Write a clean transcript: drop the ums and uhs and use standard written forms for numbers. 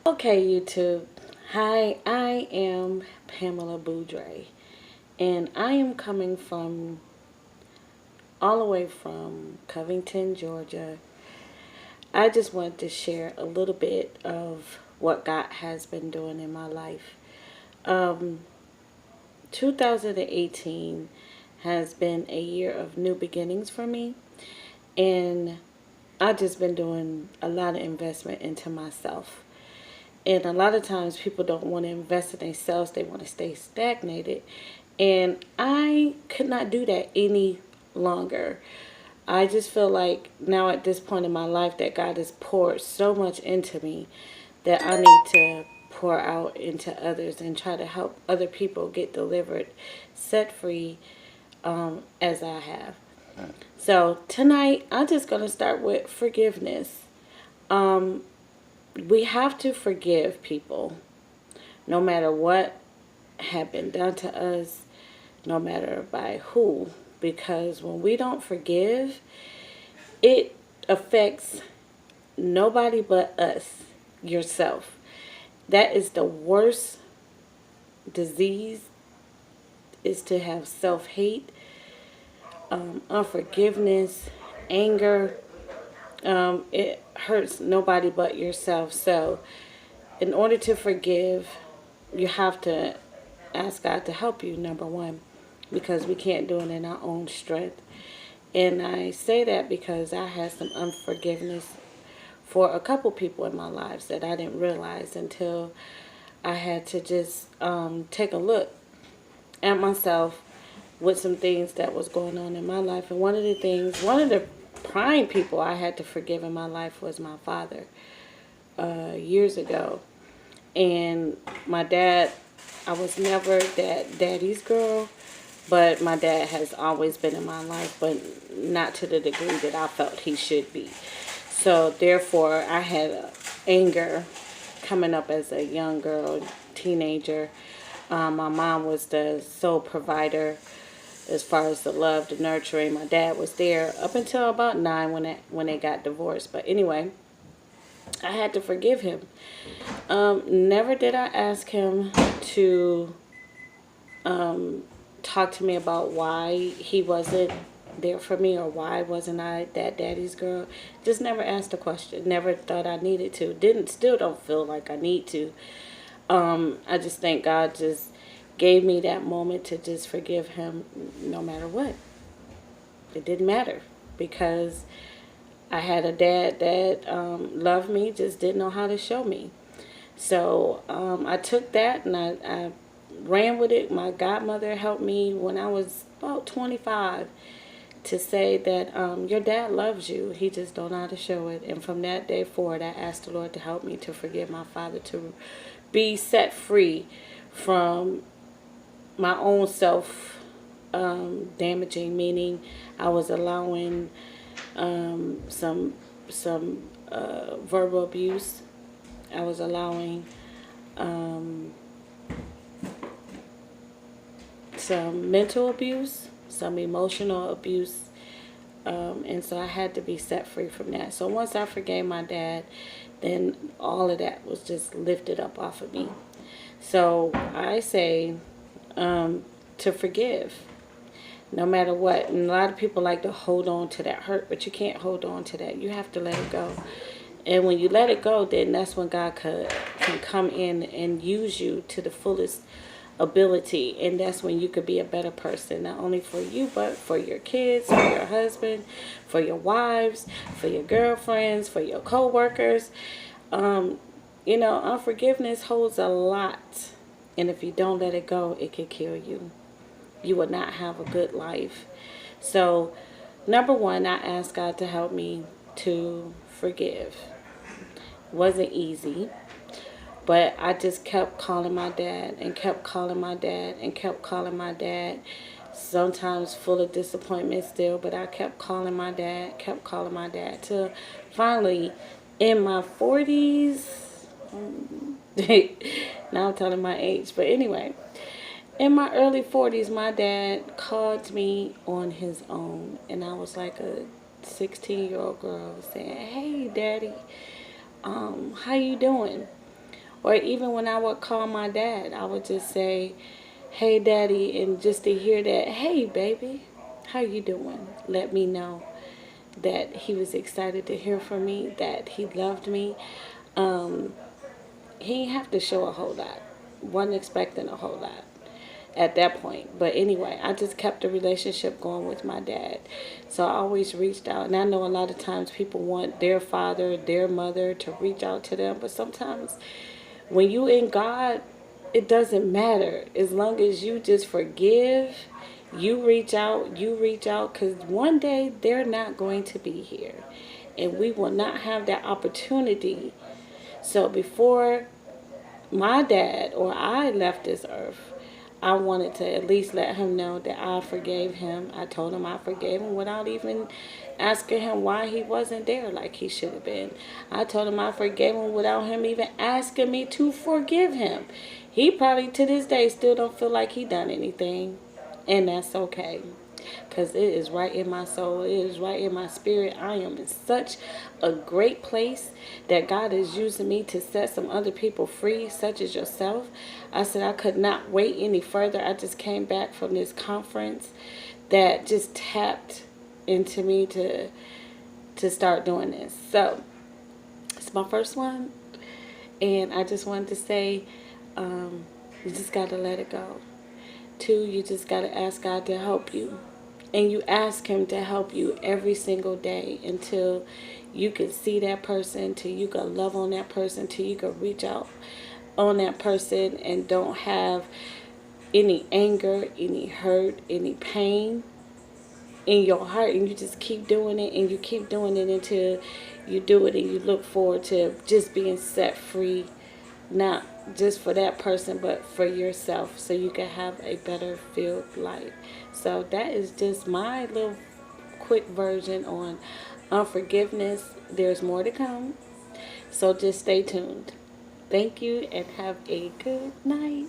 Okay, YouTube. Hi, I am Pamela Boudre, and I am coming from all the way from Covington, Georgia. I just wanted to share a little bit of what God has been doing in my life. Um, 2018 has been a year of new beginnings for me, and I've just been doing a lot of investment into myself. And a lot of times people don't want to invest in themselves, they want to stay stagnated. And I could not do that any longer. I just feel like now at this point in my life that God has poured so much into me that I need to pour out into others and try to help other people get delivered, set free, as I have. So tonight I'm just going to start with forgiveness. Um, we have to forgive people no matter what have been done to us, no matter by who, because when we don't forgive, it affects nobody but us, yourself. That is the worst disease, is to have self-hate, unforgiveness, anger. It hurts nobody but yourself. So in order to forgive, you have to ask God to help you, number one, because we can't do it in our own strength. And I say that because I had some unforgiveness for a couple people in my lives that I didn't realize until I had to just take a look at myself with some things that was going on in my life. And one of the prime people I had to forgive in my life was my father years ago. And my dad, I was never that daddy's girl, but my dad has always been in my life, but not to the degree that I felt he should be. So therefore, I had anger coming up as a young girl, teenager. My mom was the sole provider as far as the love, the nurturing. My dad was there up until about 9 when they got divorced. But anyway, I had to forgive him. Never did I ask him to talk to me about why he wasn't there for me, or why wasn't I that daddy's girl. Just never asked a question. Never thought I needed to. Still don't feel like I need to. I just think God just gave me that moment to just forgive him no matter what. It didn't matter because I had a dad that loved me, just didn't know how to show me. So I took that and I ran with it. My godmother helped me when I was about 25 to say that your dad loves you. He just don't know how to show it. And from that day forward, I asked the Lord to help me to forgive my father, to be set free from my own self damaging, meaning I was allowing some verbal abuse. I was allowing some mental abuse, some emotional abuse, and so I had to be set free from that. So once I forgave my dad, then all of that was just lifted up off of me. So I say to forgive no matter what. And a lot of people like to hold on to that hurt, but you can't hold on to that. You have to let it go. And when you let it go, then that's when God can come in and use you to the fullest ability. And that's when you could be a better person, not only for you, but for your kids, for your husband, for your wives, for your girlfriends, for your co-workers. Unforgiveness holds a lot. And if you don't let it go, it can kill you. You will not have a good life. So, number one, I asked God to help me to forgive. It wasn't easy, but I just kept calling my dad and kept calling my dad and kept calling my dad. Sometimes full of disappointment still, but I kept calling my dad, till finally in my 40s, now I'm telling my age, but anyway, in my early 40s, my dad called me on his own, and I was like a 16-year-old girl saying, "Hey, Daddy, how you doing? Or even when I would call my dad, I would just say, "Hey, daddy," and just to hear that, "Hey, baby, how you doing?" Let me know that he was excited to hear from me, that he loved me. Um, he didn't have to show a whole lot. Wasn't expecting a whole lot at that point. But anyway, I just kept the relationship going with my dad. So I always reached out. And I know a lot of times people want their father, their mother to reach out to them. But sometimes when you in God, it doesn't matter. As long as you just forgive, you reach out. Because one day they're not going to be here. And we will not have that opportunity. So before my dad or I left this earth, I wanted to at least let him know that I forgave him. I told him I forgave him without even asking him why he wasn't there like he should have been. I told him I forgave him without him even asking me to forgive him. He probably to this day still don't feel like he done anything. And that's okay. Because it is right in my soul. It is right in my spirit. I am in such a great place that God is using me to set some other people free, such as yourself. I said I could not wait any further. I just came back from this conference that just tapped into me to start doing this. So it's my first one. And I just wanted to say, you just got to let it go. Two, you just got to ask God to help you. And you ask him to help you every single day until you can see that person, till you can love on that person, till you can reach out on that person and don't have any anger, any hurt, any pain in your heart. And you just keep doing it, and you keep doing it until you do it and you look forward to just being set free, not just for that person but for yourself, so you can have a better filled life. So that is just my little quick version on unforgiveness. There's more to come, so just stay tuned. Thank you and have a good night.